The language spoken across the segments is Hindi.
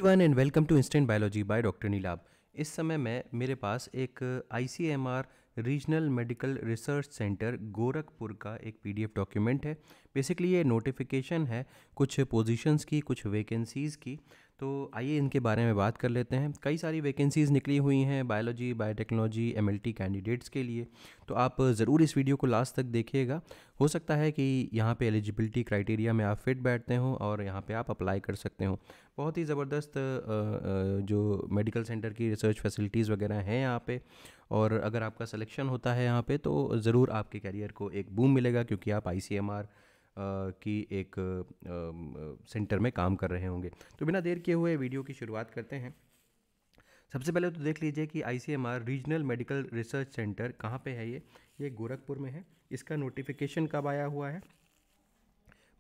Everyone and welcome to instant biology by doctor Neelabh. इस समय मेरे पास एक ICMR regional medical research centre Gorakhpur का एक पीडीएफ डॉक्यूमेंट है। बेसिकली ये नोटिफिकेशन है कुछ पोजीशंस की, कुछ वैकेंसीज़ की। तो आइए इनके बारे में बात कर लेते हैं। कई सारी वैकेंसीज़ निकली हुई हैं बायोलॉजी, बायोटेक्नोलॉजी, एमएलटी कैंडिडेट्स के लिए। तो आप ज़रूर इस वीडियो को लास्ट तक देखिएगा। हो सकता है कि यहाँ पे एलिजिबिलिटी क्राइटेरिया में आप फिट बैठते हो और यहाँ पे आप अप्लाई कर सकते हो। बहुत ही ज़बरदस्त जो मेडिकल सेंटर की रिसर्च फैसिलिटीज़ वगैरह हैं यहाँ पे। और अगर आपका सिलेक्शन होता है यहाँ पे तो ज़रूर आपके करियर को एक बूम मिलेगा, क्योंकि आप आईसीएमआर की एक सेंटर में काम कर रहे होंगे। तो बिना देर किए हुए वीडियो की शुरुआत करते हैं। सबसे पहले तो देख लीजिए कि ICMR regional medical research centre कहाँ पे है। ये गोरखपुर में है। इसका नोटिफिकेशन कब आया हुआ है?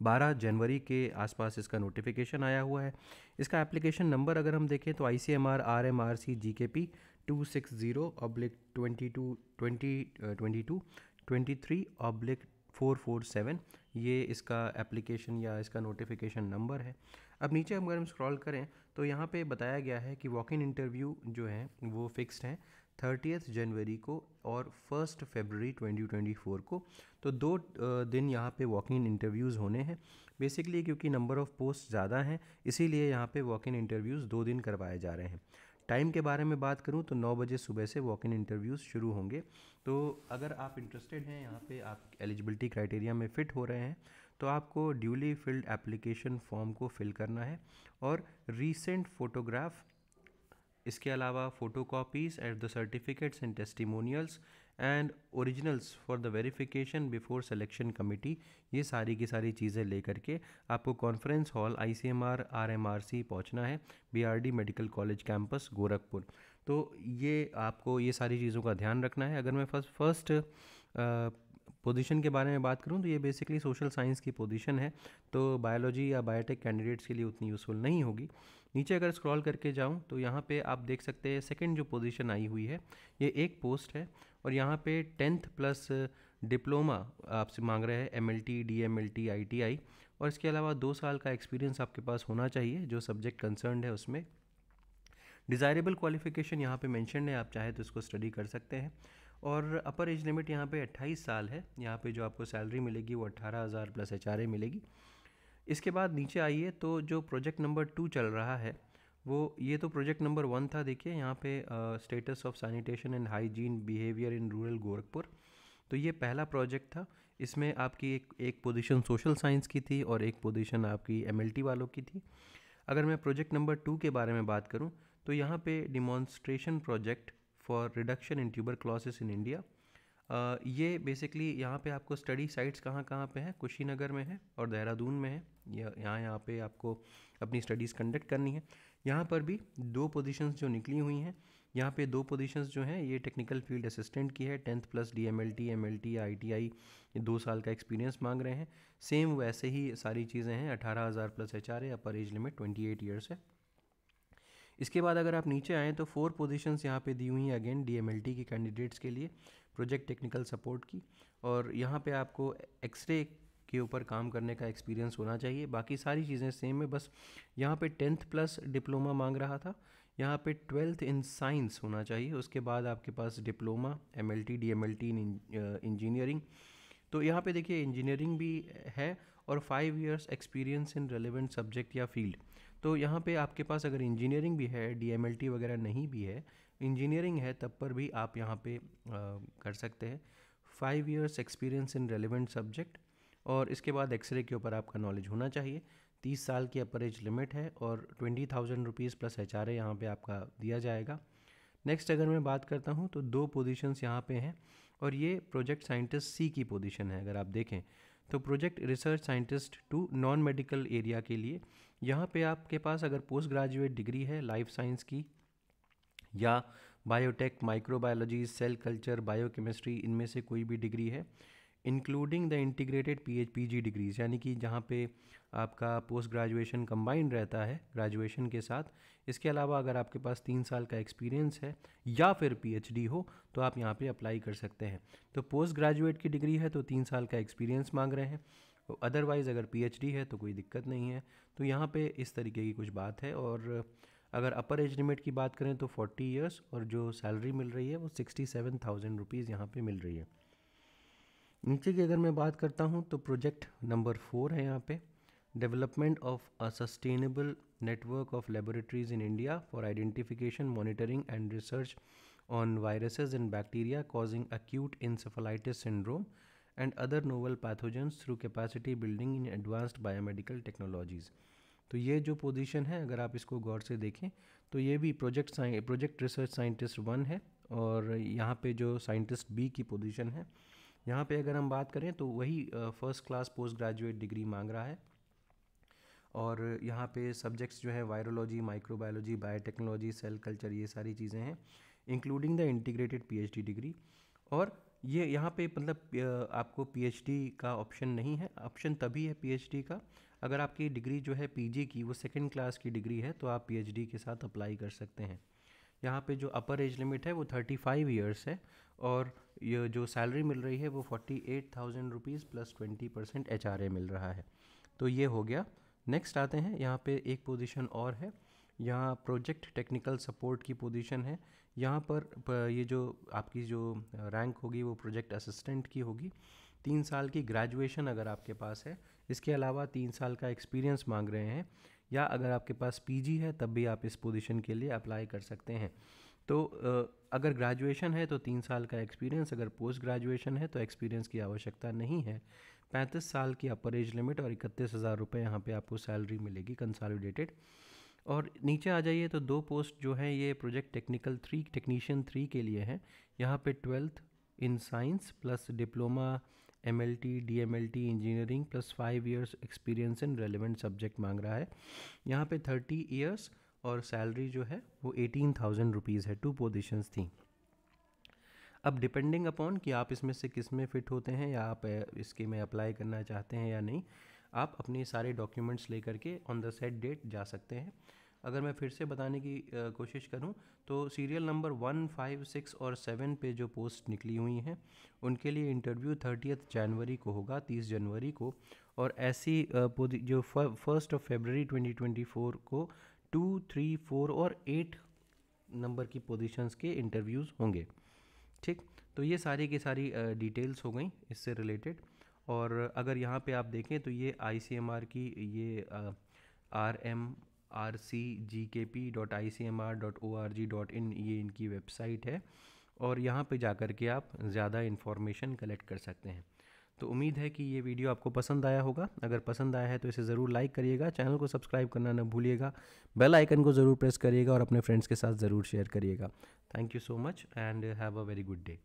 12 जनवरी के आसपास इसका नोटिफिकेशन आया हुआ है। इसका एप्लीकेशन नंबर अगर हम देखें तो ICMR RMRC GKP 260/22/23/447 ये इसका एप्लीकेशन या इसका नोटिफिकेशन नंबर है। अब नीचे अगर हम स्क्रॉल करें तो यहाँ पे बताया गया है कि वॉक इन इंटरव्यू जो है वो फिक्स्ड है 30 जनवरी को और 1 फरवरी 2024 को। तो 2 दिन यहाँ पे वॉक इन इंटरव्यूज़ होने हैं। बेसिकली क्योंकि नंबर ऑफ़ पोस्ट ज़्यादा हैं, इसीलिए यहाँ पे वॉक इन इंटरव्यूज़ 2 दिन करवाए जा रहे हैं। टाइम के बारे में बात करूँ तो 9 बजे सुबह से वॉक इन इंटरव्यूज़ शुरू होंगे। तो अगर आप इंटरेस्टेड हैं, यहाँ पे आप एलिजिबिलिटी क्राइटेरिया में फ़िट हो रहे हैं, तो आपको ड्यूली फिल्ड एप्लीकेशन फॉर्म को फिल करना है और रीसेंट फ़ोटोग्राफ, इसके अलावा photocopies at the certificates and testimonials and originals for the verification before selection committee, ये सारी की सारी चीज़ें लेकर के आपको कॉन्फ्रेंस हॉल ICMR RMRC पहुंचना है, BRD medical college campus Gorakhpur. तो ये आपको ये सारी चीज़ों का ध्यान रखना है। अगर मैं फर्स्ट पोजीशन के बारे में बात करूं तो ये बेसिकली सोशल साइंस की पोजीशन है, तो बायोलॉजी या बायोटेक कैंडिडेट्स के लिए उतनी यूज़फुल नहीं होगी। नीचे अगर स्क्रॉल करके जाऊं तो यहाँ पे आप देख सकते हैं सेकंड जो पोजीशन आई हुई है ये एक पोस्ट है और यहाँ पे 10th प्लस डिप्लोमा आपसे मांग रहे हैं, MLT DMLT ITI, और इसके अलावा 2 साल का एक्सपीरियंस आपके पास होना चाहिए जो सब्जेक्ट कंसर्न है उसमें। डिज़ायरेबल क्वालिफिकेशन यहाँ पे मेंशन है, आप चाहे तो इसको स्टडी कर सकते हैं। और अपर एज लिमिट यहाँ पे 28 साल है। यहाँ पे जो आपको सैलरी मिलेगी वो 18,000 प्लस HRA मिलेगी। इसके बाद नीचे आइए तो जो प्रोजेक्ट नंबर 2 चल रहा है वो, ये तो प्रोजेक्ट नंबर 1 था। देखिए यहाँ पे status of sanitation and hygiene behaviour in rural Gorakhpur, तो ये पहला प्रोजेक्ट था। इसमें आपकी एक पोजीशन सोशल साइंस की थी और एक पोजीशन आपकी MLT वालों की थी। अगर मैं प्रोजेक्ट नंबर 2 के बारे में बात करूं तो यहाँ पे demonstration project for reduction in tuberculosis in India, ये बेसिकली यहाँ पे आपको स्टडी साइट्स कहाँ कहाँ पे हैं, कुशीनगर में है और देहरादून में है। यहाँ पे आपको अपनी स्टडीज़ कंडक्ट करनी है। यहाँ पर भी 2 पोजीशंस जो निकली हुई हैं, यहाँ पे 2 पोजीशंस जो हैं ये टेक्निकल फील्ड असिस्टेंट की है। 10th plus DMLT MLT ITI, ये 2 साल का एक्सपीरियंस मांग रहे हैं। सेम वैसे ही सारी चीज़ें हैं। 18,000 प्लस HRA, अपर एज लिमिट 28 ईयर्स है। इसके बाद अगर आप नीचे आएँ तो 4 पोजीशंस यहाँ पे दी हुई हैं अगेन DMLT के कैंडिडेट्स के लिए, प्रोजेक्ट टेक्निकल सपोर्ट की। और यहाँ पे आपको एक्सरे के ऊपर काम करने का एक्सपीरियंस होना चाहिए। बाकी सारी चीज़ें सेम है, बस यहाँ पे 10th प्लस डिप्लोमा मांग रहा था, यहाँ पे 12th इन साइंस होना चाहिए। उसके बाद आपके पास diploma MLT DMLT in engineering. तो यहाँ पे देखिए इंजीनियरिंग भी है और 5 years experience in relevant subject या फील्ड। तो यहाँ पे आपके पास अगर इंजीनियरिंग भी है, DMLT वगैरह नहीं भी है, इंजीनियरिंग है, तब पर भी आप यहाँ पे कर सकते हैं। 5 years experience in relevant subject और इसके बाद एक्सरे के ऊपर आपका नॉलेज होना चाहिए। 30 साल की अपर एज लिमिट है और 20,000 रुपीज़ प्लस HRA यहाँ पे आपका दिया जाएगा। नेक्स्ट अगर मैं बात करता हूँ तो 2 पोजीशंस यहाँ पे हैं और ये प्रोजेक्ट साइंटिस्ट C की पोजीशन है। अगर आप देखें तो project research scientist 2 non medical area के लिए, यहाँ पे आपके पास अगर पोस्ट ग्रेजुएट डिग्री है लाइफ साइंस की या biotech, microbiology, cell culture, biochemistry, इनमें से कोई भी डिग्री है, including the integrated PG degrees, यानी कि जहाँ पे आपका पोस्ट ग्रेजुएशन कंबाइंड रहता है ग्रेजुएशन के साथ। इसके अलावा अगर आपके पास 3 साल का एक्सपीरियंस है या फिर PhD हो तो आप यहाँ पे अप्लाई कर सकते हैं। तो पोस्ट ग्रेजुएट की डिग्री है तो 3 साल का एक्सपीरियंस मांग रहे हैं अदरवाइज़ अगर पीएचडी है तो कोई दिक्कत नहीं है। तो यहाँ पे इस तरीके की कुछ बात है। और अगर अपर एज लिमिट की बात करें तो 40 ईयर्स, और जो सैलरी मिल रही है वो 67,000 रुपीज़ यहाँ पे मिल रही है। नीचे की अगर मैं बात करता हूँ तो प्रोजेक्ट नंबर 4 है यहाँ पे, development of a sustainable network of laboratories in India for identification, monitoring and research on viruses and bacteria causing acute encephalitis syndrome and other novel pathogens through capacity building in advanced biomedical technologies। तो ये जो पोजीशन है अगर आप इसको गौर से देखें तो ये भी प्रोजेक्ट रिसर्च साइंटिस्ट 1 है, और यहाँ पे जो साइंटिस्ट बी की पोजीशन है यहाँ पे अगर हम बात करें तो वही first class post graduate degree मांग रहा है। और यहाँ पे सब्जेक्ट्स जो है virology, microbiology, biotechnology, cell culture, ये सारी चीज़ें हैं, including the integrated PhD degree. और ये यहाँ पे मतलब आपको पीएचडी का ऑप्शन नहीं है, ऑप्शन तभी है पीएचडी का अगर आपकी डिग्री जो है पीजी की वो सेकंड क्लास की डिग्री है, तो आप पीएचडी के साथ अप्लाई कर सकते हैं। यहाँ पे जो अपर एज लिमिट है वो 35 ईयर्स है, और ये जो सैलरी मिल रही है वो 48,000 रुपीज़ प्लस 20% एचआरए मिल रहा है। तो ये हो गया। नेक्स्ट आते हैं, यहाँ पे एक पोजीशन और है, यहाँ प्रोजेक्ट टेक्निकल सपोर्ट की पोजीशन है। यहाँ पर ये जो आपकी जो रैंक होगी वो प्रोजेक्ट असिस्टेंट की होगी। 3 साल की ग्रेजुएशन अगर आपके पास है, इसके अलावा 3 साल का एक्सपीरियंस मांग रहे हैं, या अगर आपके पास पीजी है तब भी आप इस पोजीशन के लिए अप्लाई कर सकते हैं। तो अगर ग्रेजुएशन है तो 3 साल का एक्सपीरियंस, अगर पोस्ट ग्रेजुएशन है तो एक्सपीरियंस की आवश्यकता नहीं है। 35 साल की अपर एज लिमिट और 31,000 रुपये यहाँ पे आपको सैलरी मिलेगी कंसोलिडेटेड। और नीचे आ जाइए तो 2 पोस्ट जो हैं ये प्रोजेक्ट टेक्नीशियन 3 के लिए हैं। यहाँ पे 12th in science plus diploma MLT DMLT engineering plus 5 years experience in relevant subject मांग रहा है। यहाँ पे 30 इयर्स और सैलरी जो है वो 18,000 रुपीज़ है। 2 पोजीशंस थी। अब डिपेंडिंग अपॉन कि आप इसमें से किस में फ़िट होते हैं या आप इसके में अप्लाई करना चाहते हैं या नहीं, आप अपने सारे डॉक्यूमेंट्स लेकर के ऑन द सेट डेट जा सकते हैं। अगर मैं फिर से बताने की कोशिश करूं तो सीरियल नंबर 1, 5, 6 और 7 पे जो पोस्ट निकली हुई हैं उनके लिए इंटरव्यू 30 जनवरी को होगा, 30 जनवरी को। और ऐसी जो 1 फरवरी 2024 को 2, 3, 4 और 8 नंबर की पोजीशंस के इंटरव्यूज़ होंगे। ठीक, तो ये सारी की सारी डिटेल्स हो गई इससे रिलेटेड। और अगर यहाँ पे आप देखें तो ये ICMR की ये rmrcgkp.icmr.org.in ये इनकी वेबसाइट है, और यहाँ पे जा कर के आप ज़्यादा इन्फॉर्मेशन कलेक्ट कर सकते हैं। तो उम्मीद है कि ये वीडियो आपको पसंद आया होगा। अगर पसंद आया है तो इसे ज़रूर लाइक करिएगा, चैनल को सब्सक्राइब करना न भूलिएगा, बेल आइकन को ज़रूर प्रेस करिएगा और अपने फ्रेंड्स के साथ ज़रूर शेयर करिएगा। Thank you so much and have a very good day.